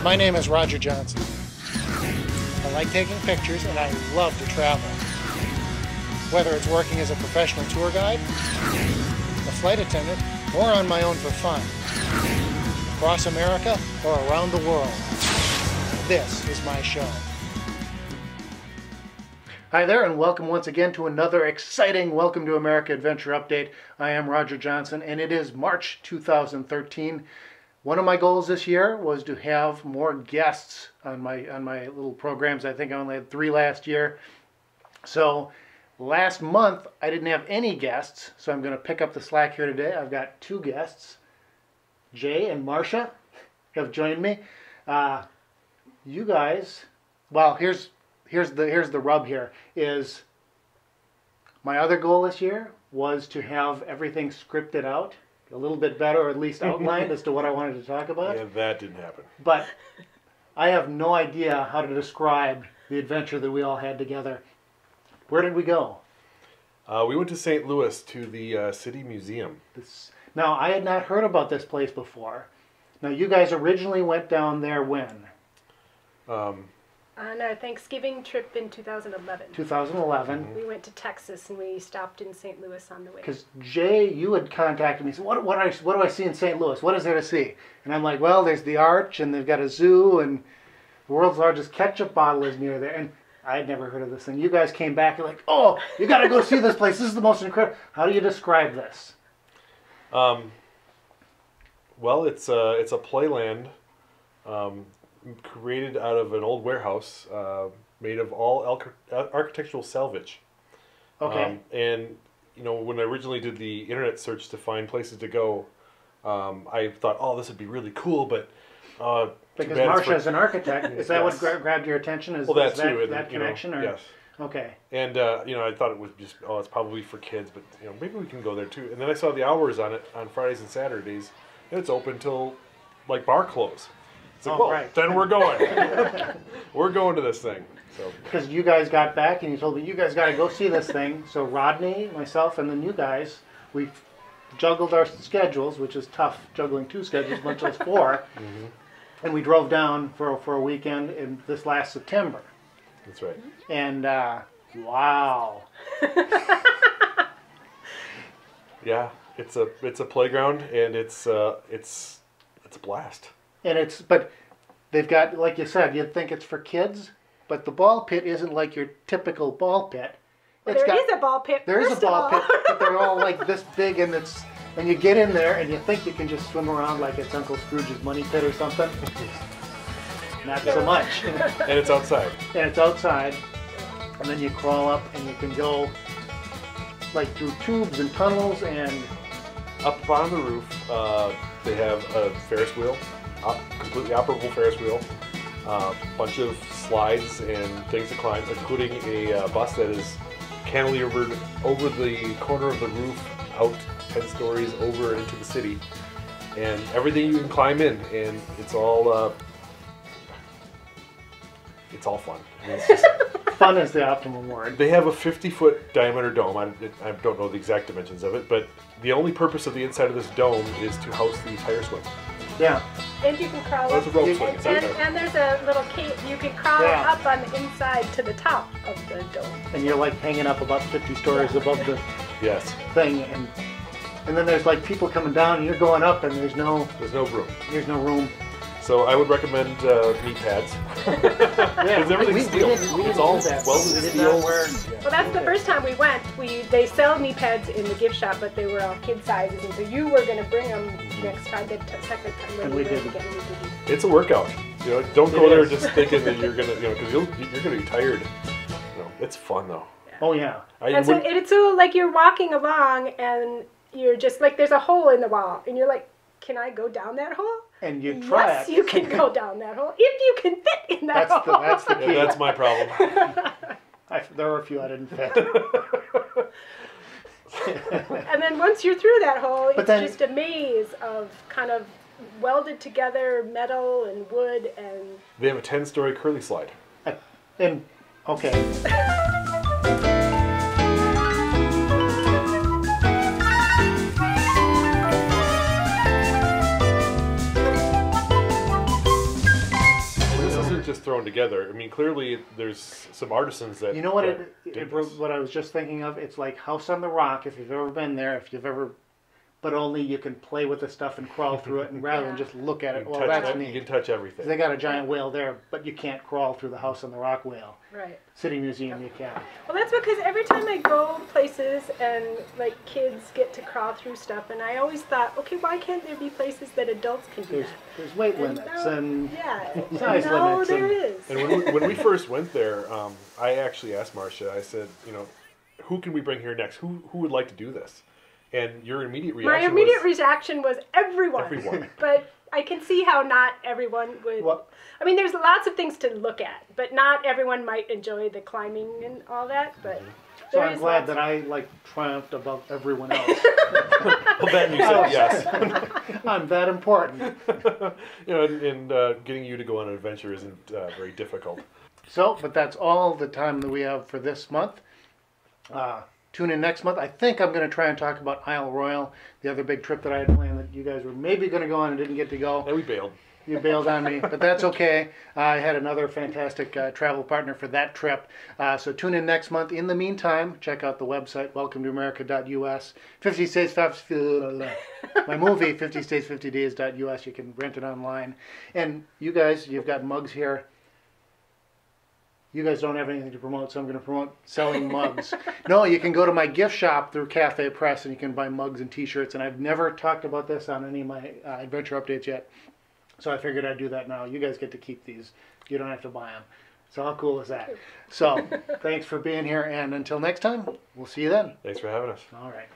My name is Roger Johnson. I like taking pictures and I love to travel. Whether it's working as a professional tour guide, a flight attendant, or on my own for fun. Across America or around the world. This is my show. Hi there and welcome once again to another exciting Welcome to America Adventure Update. I am Roger Johnson and it is March 2013. One of my goals this year was to have more guests on my little programs. I think I only had 3 last year. So last month I didn't have any guests, so I'm going to pick up the slack here today. I've got 2 guests. Jay and Marcia have joined me. You guys, well, here's the rub here, is my other goal this year was to have everything scripted out a little bit better, or at least outlined as to what I wanted to talk about. Yeah, that didn't happen. But I have no idea how to describe the adventure that we all had together. Where did we go? We went to St. Louis to the City Museum. Now, I had not heard about this place before. Now, you guys originally went down there when? On our Thanksgiving trip in 2011. 2011. We went to Texas and we stopped in St. Louis on the way. Because Jay, you had contacted me and said, what do I see in St. Louis? What is there to see? And I'm like, well, there's the Arch and they've got a zoo and the world's largest ketchup bottle is near there. And I had never heard of this thing. You guys came back and like, oh, you got to go see this place. This is the most incredible. How do you describe this? Well, it's a playland created out of an old warehouse made of all architectural salvage. Okay. And you know, when I originally did the internet search to find places to go, I thought, oh, this would be really cool, but because Marcia's an architect, is that yes. what grabbed your attention? Is, well, that is too. that connection? Know, or? Yes. Okay. And you know, I thought it was just, oh, it's probably for kids, but you know, maybe we can go there too. And then I saw the hours on it on Fridays and Saturdays, and it's open till like bar close. It's like, well, right. Then we're going. We're going to this thing. So because you guys got back and you told me you guys got to go see this thing. So Rodney, myself, and then you guys, we juggled our schedules, which is tough juggling 2 schedules, much less 4. And we drove down for a weekend in this last September. That's right. And wow. Yeah, it's a playground and it's a blast. And but they've got, like you said, you'd think it's for kids, but the ball pit isn't like your typical ball pit. There is a ball pit. There is a ball pit, but they're all like this big, and you get in there and you think you can just swim around like it's Uncle Scrooge's money pit or something. Not so much. And it's outside. And it's outside, and then you crawl up and you can go like through tubes and tunnels and up on the roof. They have a Ferris wheel. Completely operable Ferris wheel, bunch of slides and things to climb, including a bus that is cantilevered over the corner of the roof, out 10 stories over into the city, and everything you can climb in, and it's all fun. I mean, it's just, fun is the optimum word. They have a 50-foot diameter dome. I don't know the exact dimensions of it, but the only purpose of the inside of this dome is to house the tire swing. Yeah. And you can crawl There's up. a rope swing inside and there's a little cave. You can crawl up on the inside to the top of the dome. And you're like hanging up about 50 stories above the thing. And then there's like people coming down and you're going up and there's no room. There's no room. So I would recommend knee pads. Because everything's steel. It's all welded steel. Well, that's the first time we went. They sell knee pads in the gift shop, but they were all kid sizes, and so you were going to bring them next time, the second time. And we didn't. It's a workout. You know, don't go there just thinking that you're gonna, because you're gonna be tired. You know, it's fun though. Yeah. Oh yeah. And so it's so like you're walking along, and you're just like there's a hole in the wall, and you're like, can I go down that hole? And you try Yes, you can go down that hole if you can fit in that hole. That's the key. Yeah, that's my problem. There were a few I didn't fit. And then once you're through that hole, it's just a maze of kind of welded together metal and wood and... They have a 10-story curly slide. Okay. thrown together. I mean, clearly there's some artisans that. You know what? that What I was just thinking of. It's like House on the Rock. If you've ever been there, if you've ever, but only you can play with the stuff and crawl through it, and rather than just look at it. Well, that's neat. You can touch everything. They got a giant whale there, but you can't crawl through the House on the Rock whale. Right. City Museum, you can. Well, that's because every time I go places and like kids get to crawl through stuff, and I always thought, okay, why can't there be places that adults can do that? There's weight limits and size no, limits. there is. And when we first went there, I actually asked Marcia. I said, who can we bring here next? Who would like to do this? And your immediate reaction reaction was everyone. Everyone. But I can see how not everyone would. Well, I mean, there's lots of things to look at, but not everyone might enjoy the climbing and all that. But so I'm glad that I triumphed above everyone else. Well, then you said yes. I'm that important. And getting you to go on an adventure isn't very difficult. So, but that's all the time that we have for this month. Tune in next month. I think I'm going to try and talk about Isle Royale, the other big trip that I had planned that you guys were maybe going to go on and didn't get to go. And we bailed. You bailed on me, but that's okay. I had another fantastic travel partner for that trip. So tune in next month. In the meantime, check out the website, welcometoamerica.us. 50 States, my movie, 50 States, 50 Days.us. You can rent it online. And you guys, you've got mugs here. You guys don't have anything to promote, so I'm going to promote selling mugs. No, you can go to my gift shop through Cafe Press, and you can buy mugs and T-shirts. And I've never talked about this on any of my adventure updates yet. So I figured I'd do that now. You guys get to keep these. You don't have to buy them. So how cool is that? So thanks for being here, and until next time, we'll see you then. Thanks for having us. All right.